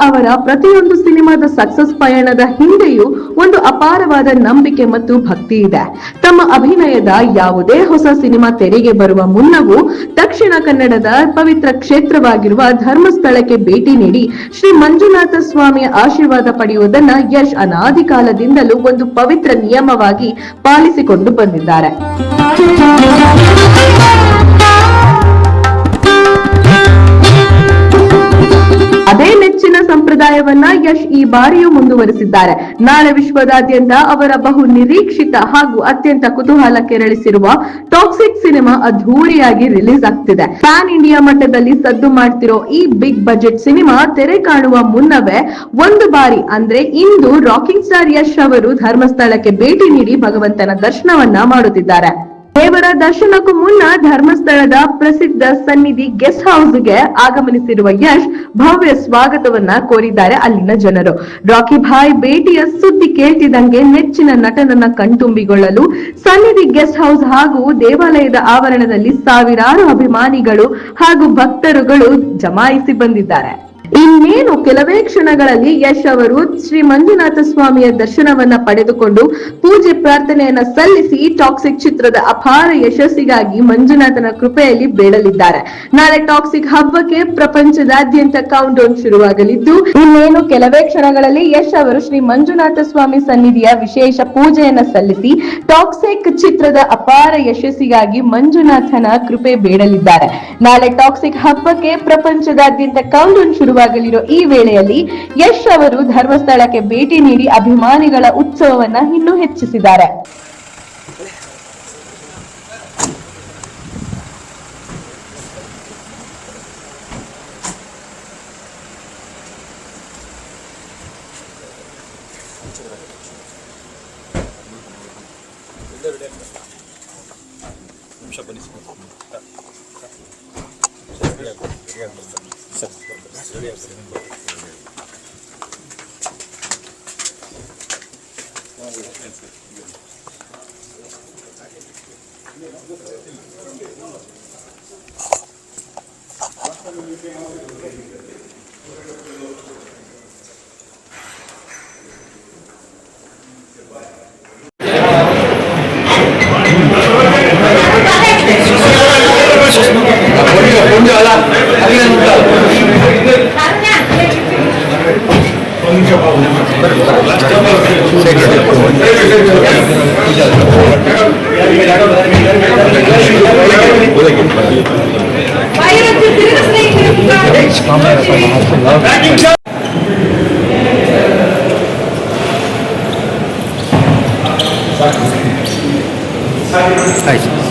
ಅವರ ಪ್ರತಿಯೊಂದು ಸಿನಿಮಾದ ಸಕ್ಸಸ್ ಪಯಣದ ಹಿಂದೆಯೂ ಒಂದು ಅಪಾರವಾದ ನಂಬಿಕೆ ಮತ್ತು ಭಕ್ತಿ ಇದೆ. ತಮ್ಮ ಅಭಿನಯದ ಯಾವುದೇ ಹೊಸ ಸಿನಿಮಾ ತೆರೆಗೆ ಬರುವ ಮುನ್ನವೂ ದಕ್ಷಿಣ ಕನ್ನಡದ ಪವಿತ್ರ ಕ್ಷೇತ್ರವಾಗಿರುವ ಧರ್ಮಸ್ಥಳಕ್ಕೆ ಭೇಟಿ ನೀಡಿ ಶ್ರೀ ಮಂಜುನಾಥ ಸ್ವಾಮಿಯ ಆಶೀರ್ವಾದ ಪಡೆಯುವುದನ್ನ ಯಶ್ ಅನಾದಿ ಕಾಲದಿಂದಲೂ ಒಂದು ಪವಿತ್ರ ನಿಯಮವಾಗಿ ಪಾಲಿಸಿಕೊಂಡು ಬಂದಿದ್ದಾರೆ. ಅದೇ ನೆಚ್ಚಿನ ಸಂಪ್ರದಾಯವನ್ನ ಯಶ್ ಈ ಬಾರಿಯೂ ಮುಂದುವರಿಸಿದ್ದಾರೆ. ನಾಳೆ ವಿಶ್ವದಾದ್ಯಂತ ಅವರ ಬಹು ನಿರೀಕ್ಷಿತ ಹಾಗೂ ಅತ್ಯಂತ ಕುತೂಹಲ ಕೆರಳಿಸಿರುವ ಟಾಕ್ಸಿಕ್ ಸಿನಿಮಾ ಅದ್ಧೂರಿಯಾಗಿ ರಿಲೀಸ್ ಆಗ್ತಿದೆ. ಪ್ಯಾನ್ ಇಂಡಿಯಾ ಮಟ್ಟದಲ್ಲಿ ಸದ್ದು ಮಾಡ್ತಿರೋ ಈ ಬಿಗ್ ಬಜೆಟ್ ಸಿನಿಮಾ ತೆರೆ ಕಾಣುವ ಮುನ್ನವೇ ಒಂದು ಬಾರಿ ಅಂದ್ರೆ ಇಂದು ರಾಕಿಂಗ್ ಸ್ಟಾರ್ ಯಶ್ ಅವರು ಧರ್ಮಸ್ಥಳಕ್ಕೆ ಭೇಟಿ ನೀಡಿ ಭಗವಂತನ ದರ್ಶನವನ್ನ ಮಾಡುತ್ತಿದ್ದಾರೆ. ದೇವರ ದರ್ಶನಕ್ಕೂ ಮುನ್ನ ಧರ್ಮಸ್ಥಳದ ಪ್ರಸಿದ್ಧ ಸನ್ನಿಧಿ ಗೆಸ್ಟ್ ಹೌಸ್ಗೆ ಆಗಮನಿಸಿರುವ ಯಶ್ ಭವ್ಯ ಸ್ವಾಗತವನ್ನ ಕೋರಿದ್ದಾರೆ ಅಲ್ಲಿನ ಜನರು. ರಾಕಿ ಭಾಯ್ ಭೇಟಿಯ ಸುದ್ದಿ ಕೇಳ್ತಿದ್ದಂಗೆ ನೆಚ್ಚಿನ ನಟನನ್ನ ಕಣ್ತುಂಬಿಕೊಳ್ಳಲು ಸನ್ನಿಧಿ ಗೆಸ್ಟ್ ಹೌಸ್ ಹಾಗೂ ದೇವಾಲಯದ ಆವರಣದಲ್ಲಿ ಸಾವಿರಾರು ಅಭಿಮಾನಿಗಳು ಹಾಗೂ ಭಕ್ತರುಗಳು ಜಮಾಯಿಸಿ ಬಂದಿದ್ದಾರೆ. ಇನ್ನೇನು ಕೆಲವೇ ಕ್ಷಣಗಳಲ್ಲಿ ಯಶ್ ಅವರು ಶ್ರೀ ಮಂಜುನಾಥ ಸ್ವಾಮಿಯ ದರ್ಶನವನ್ನ ಪಡೆದುಕೊಂಡು ಪೂಜೆ ಪ್ರಾರ್ಥನೆಯನ್ನ ಸಲ್ಲಿಸಿ ಟಾಕ್ಸಿಕ್ ಚಿತ್ರದ ಅಪಾರ ಯಶಸ್ಸಿಗಾಗಿ ಮಂಜುನಾಥನ ಕೃಪೆಯಲ್ಲಿ ಬೇಡಲಿದ್ದಾರೆ. ನಾಳೆ ಟಾಕ್ಸಿಕ್ ಹಬ್ಬಕ್ಕೆ ಪ್ರಪಂಚದಾದ್ಯಂತ ಕೌಂಟ್ ಡೌನ್ ಶುರುವಾಗಲಿದ್ದು ಇನ್ನೇನು ಕೆಲವೇ ಕ್ಷಣಗಳಲ್ಲಿ ಯಶ್ ಅವರು ಶ್ರೀ ಮಂಜುನಾಥ ಸ್ವಾಮಿ ಸನ್ನಿಧಿಯ ವಿಶೇಷ ಪೂಜೆಯನ್ನ ಸಲ್ಲಿಸಿ ಟಾಕ್ಸಿಕ್ ಚಿತ್ರದ ಅಪಾರ ಯಶಸ್ಸಿಗಾಗಿ ಮಂಜುನಾಥನ ಕೃಪೆ ಬೇಡಲಿದ್ದಾರೆ. ನಾಳೆ ಟಾಕ್ಸಿಕ್ ಹಬ್ಬಕ್ಕೆ ಪ್ರಪಂಚದಾದ್ಯಂತ ಕೌಂಟ್ ಡೌನ್ ಶುರುವಾಗಲಿರೋ ಈ ವೇಳೆಯಲ್ಲಿ ಯಶ್ ಅವರು ಧರ್ಮಸ್ಥಳಕ್ಕೆ ಭೇಟಿ ನೀಡಿ ಅಭಿಮಾನಿಗಳ ಉತ್ಸವವನ್ನ ಇನ್ನೂ ಹೆಚ್ಚಿಸಿದ್ದಾರೆ. Nice.